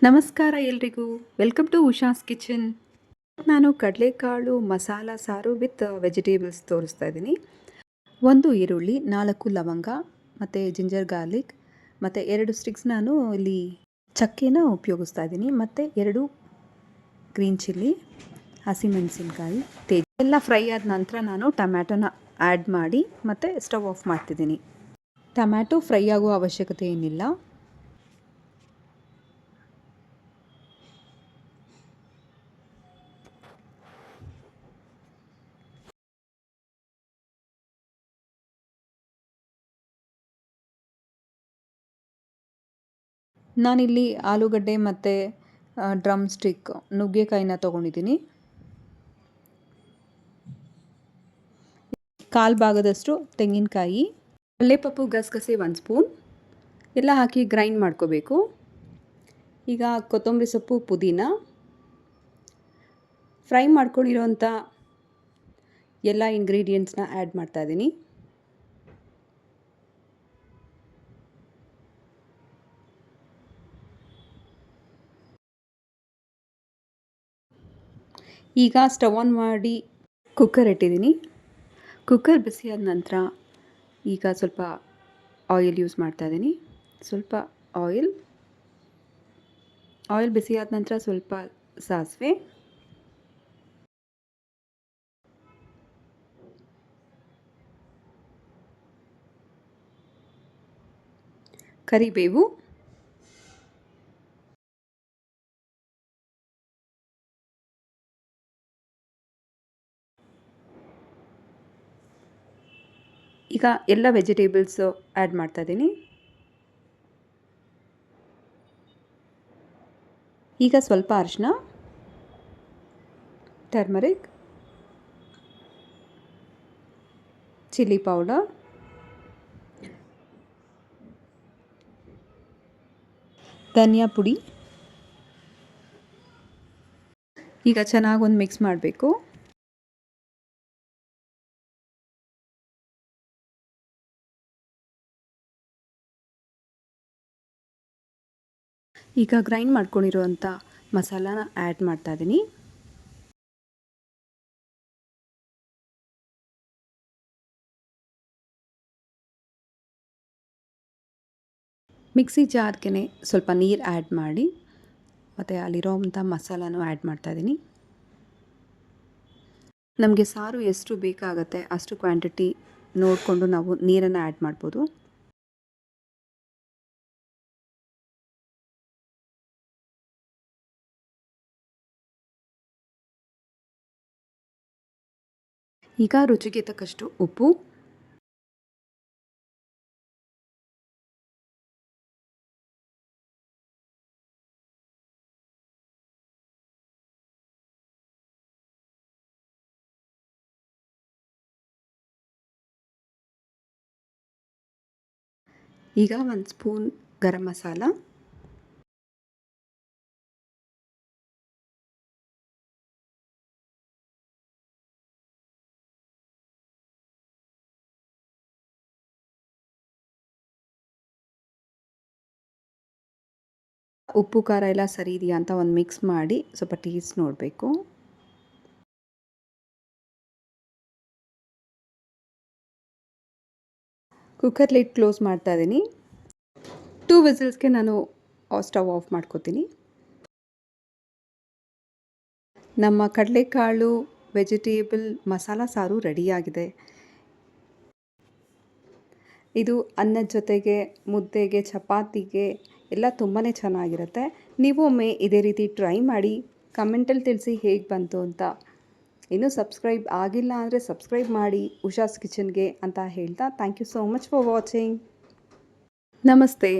ನಮಸ್ಕಾರ ಎಲ್ರಿಗೂ. Welcome to Usha's kitchen. ನಾನು ಕಡಲೆಕಾಳು ಮಸಾಲ ಸಾರು ವಿತ್ ವೆಜಿಟೇಬಲ್ಸ್ ತೋರಿಸ್ತಾ ಇದ್ದೀನಿ. 1 ಈರುಳ್ಳಿ, 4 ಲವಂಗ ಮತ್ತು ಜಿಂಜರ್ ಗಾರ್ಲಿಕ್ ಮತ್ತು 2 ಸ್ಟಿಕ್ಸ್ ನಾನು ಇಲ್ಲಿ ಚಕ್ಕೆನ ಉಪಯೋಗಿಸ್ತಾ ಇದ್ದೀನಿ ಮತ್ತು 2 ಗ್ರೀನ್ ಚಿಲ್ಲಿ, ಹಸಿಮೆಣಸಿನ್ಕಾಯಿ, ಎಲ್ಲ ಫ್ರೈ ಆದ ನಂತರ ನಾನು ಟೊಮ್ಯಾಟೊನ ಆ್ಯಡ್ ಮಾಡಿ ಮತ್ತು ಸ್ಟವ್ ಆಫ್ ಮಾಡ್ತಿದ್ದೀನಿ. ಟೊಮ್ಯಾಟೊ ಫ್ರೈ ಆಗೋ ಅವಶ್ಯಕತೆ ಏನಿಲ್ಲ. ನಾನಿಲ್ಲಿ ಆಲೂಗಡ್ಡೆ ಮತ್ತು ಡ್ರಮ್ ಸ್ಟಿಕ್ ನುಗ್ಗೆಕಾಯಿನ ತೊಗೊಂಡಿದ್ದೀನಿ. 1/4 ಭಾಗದಷ್ಟು ತೆಂಗಿನಕಾಯಿ, ಕಡಲೆಪಪ್ಪು, ಗಸಗಸೆ 1 ಸ್ಪೂನ್ ಎಲ್ಲ ಹಾಕಿ ಗ್ರೈಂಡ್ ಮಾಡ್ಕೋಬೇಕು. ಈಗ ಕೊತ್ತಂಬರಿ ಸೊಪ್ಪು, ಪುದೀನ, ಫ್ರೈ ಮಾಡ್ಕೊಂಡಿರೋಂಥ ಎಲ್ಲ ಇಂಗ್ರೀಡಿಯೆಂಟ್ಸ್ನ ಆ್ಯಡ್ ಮಾಡ್ತಾಯಿದ್ದೀನಿ. ಈಗ ಸ್ಟವ್ ಆನ್ ಮಾಡಿ ಕುಕ್ಕರ್ ಇಟ್ಟಿದ್ದೀನಿ. ಕುಕ್ಕರ್ ಬಿಸಿಯಾದ ನಂತರ ಈಗ ಸ್ವಲ್ಪ ಆಯಿಲ್ ಯೂಸ್ ಮಾಡ್ತಾಯಿದ್ದೀನಿ. ಸ್ವಲ್ಪ ಆಯಿಲ್ ಬಿಸಿಯಾದ ನಂತರ ಸ್ವಲ್ಪ ಸಾಸಿವೆ, ಕರಿಬೇವು, ಈಗ ಎಲ್ಲ ವೆಜಿಟೇಬಲ್ಸು ಆ್ಯಡ್ ಮಾಡ್ತಾಯಿದ್ದೀನಿ. ಈಗ ಸ್ವಲ್ಪ ಅರಿಶಿನ, ಟರ್ಮರಿಕ್, ಚಿಲ್ಲಿ ಪೌಡರ್, ಧನಿಯಾ ಪುಡಿ. ಈಗ ಚೆನ್ನಾಗಿ ಒಂದು ಮಿಕ್ಸ್ ಮಾಡಬೇಕು. ಈಗ ಗ್ರೈಂಡ್ ಮಾಡ್ಕೊಂಡಿರುವಂಥ ಮಸಾಲಾನ ಆ್ಯಡ್ ಮಾಡ್ತಾಯಿದ್ದೀನಿ. ಮಿಕ್ಸಿ ಜಾರ್ಗೆ ಸ್ವಲ್ಪ ನೀರು ಆ್ಯಡ್ ಮಾಡಿ ಮತ್ತು ಅಲ್ಲಿರೋವಂಥ ಮಸಾಲಾನು ಆ್ಯಡ್ ಮಾಡ್ತಾಯಿದ್ದೀನಿ. ನಮಗೆ ಸಾರು ಎಷ್ಟು ಬೇಕಾಗುತ್ತೆ ಅಷ್ಟು ಕ್ವಾಂಟಿಟಿ ನೋಡಿಕೊಂಡು ನಾವು ನೀರನ್ನು ಆ್ಯಡ್ ಮಾಡ್ಬೋದು. ಈಗ ರುಚಿಗೆ ತಕ್ಕಷ್ಟು ಉಪ್ಪು, ಈಗ 1 ಸ್ಪೂನ್ ಗರಂ ಮಸಾಲ, ಉಪ್ಪು ಖಾರ ಎಲ್ಲ ಸರಿ ಇದೆಯಾ ಅಂತ ಒಂದು ಮಿಕ್ಸ್ ಮಾಡಿ ಸ್ವಲ್ಪ ಟೇಸ್ಟ್ ನೋಡಬೇಕು. ಕುಕ್ಕರ್ ಲಿಡ್ ಕ್ಲೋಸ್ ಮಾಡ್ತಾಯಿದ್ದೀನಿ. 2 ವಿಸಿಲ್ಸ್ಗೆ ನಾನು ಸ್ಟವ್ ಆಫ್ ಮಾಡ್ಕೋತೀನಿ. ನಮ್ಮ ಕಡಲೆಕಾಳು ವೆಜಿಟೇಬಲ್ ಮಸಾಲ ಸಾರು ರೆಡಿಯಾಗಿದೆ. ಇದು ಅನ್ನದ ಜೊತೆಗೆ, ಮುದ್ದೆಗೆ, ಚಪಾತಿಗೆ ಎಲ್ಲ ತುಂಬಾ ಚೆನ್ನಾಗಿರುತ್ತೆ. ನೀವು ಒಮ್ಮೆ ಇದೇ ರೀತಿ ಟ್ರೈ ಮಾಡಿ ಕಮೆಂಟಲ್ಲಿ ತಿಳಿಸಿ ಹೇಗೆ ಬಂತು ಅಂತ. ಇನ್ನೂ ಸಬ್ಸ್ಕ್ರೈಬ್ ಆಗಿಲ್ಲ ಅಂದರೆ ಸಬ್ಸ್ಕ್ರೈಬ್ ಮಾಡಿ ಉಷಾಸ್ ಕಿಚನ್ಗೆ ಅಂತ ಹೇಳ್ತಾ thank you so much for watching. ನಮಸ್ತೆ.